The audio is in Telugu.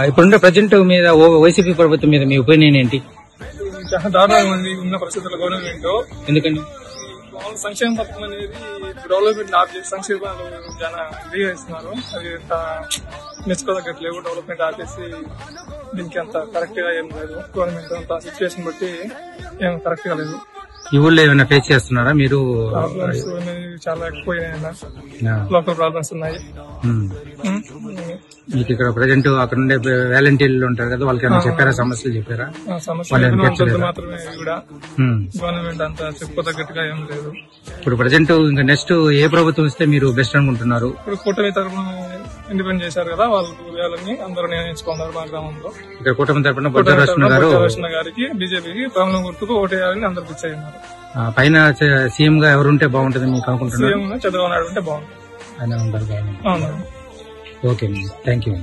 ఇప్పుడున్న ప్రజెంట్ మీద వైసీపీ ప్రభుత్వం మీద మీ ఒపీనియన్ ఏంటి? చాలా దారుణంగా ఉంది ఉన్న పరిస్థితుల్లో గవర్నమెంట్. ఎందుకని? సంక్షేమ పథకం అనేది డెవలప్మెంట్ ఆపేసి సంక్షేమాలు చాలా ఇదిగా ఇస్తున్నారు. అది మెచ్చుకోదగ్గట్లేవు. డెవలప్మెంట్ ఆపేసి దీనికి అంత కరెక్ట్ గా ఏం లేదు. గవర్నమెంట్ అంత సిచ్యువేషన్ బట్టి ఏం కరెక్ట్ గా లేదు. ఈ ఊళ్ళో ఏమైనా ఫేస్ చేస్తున్నారా మీరు? ప్రాబ్లమ్స్ చాలా ఎక్కువ లోకల్ ప్రాబ్లమ్స్ ఉన్నాయి. మీకు ఇక్కడ ప్రజెంట్ అక్కడ ఉండే వాలంటీర్లు ఉంటారు కదా, వాళ్ళకి ఏమైనా చెప్పారా? సమస్యలు చెప్పారా? సమస్యలు మాత్రమే కూడా గవర్నమెంట్ అంత చెప్పుకోదగ్గట్టుగా ఏం లేదు. ఇప్పుడు ప్రజెంట్ ఇంకా నెక్స్ట్ ఏ ప్రభుత్వం ఇస్తే మీరు బెస్ట్ అనుకుంటున్నారు? ఇప్పుడు కూటమి తరఫున ఇండిపెండెంట్ చేశారు కదా, వాళ్ళు వేయాలని అందరూ నిర్ణయించుకున్నారు. మా గ్రామంలో ఇక్కడ కూటమి తరఫున బొజ్జ గారికి బీజేపీకి ప్రాబ్లం గుర్తుకు ఓటేయాలని అందరూ ఫిక్స్ అయ్యారు. పైన సీఎం గా ఎవరు ఉంటే బాగుంటుంది మీకు అనుకుంటున్నారు? సీఎం చంద్రబాబు నాయుడు ఉంటే బాగుంటుంది. ఆయన ఉంటారు. అవును. Okay, thank you.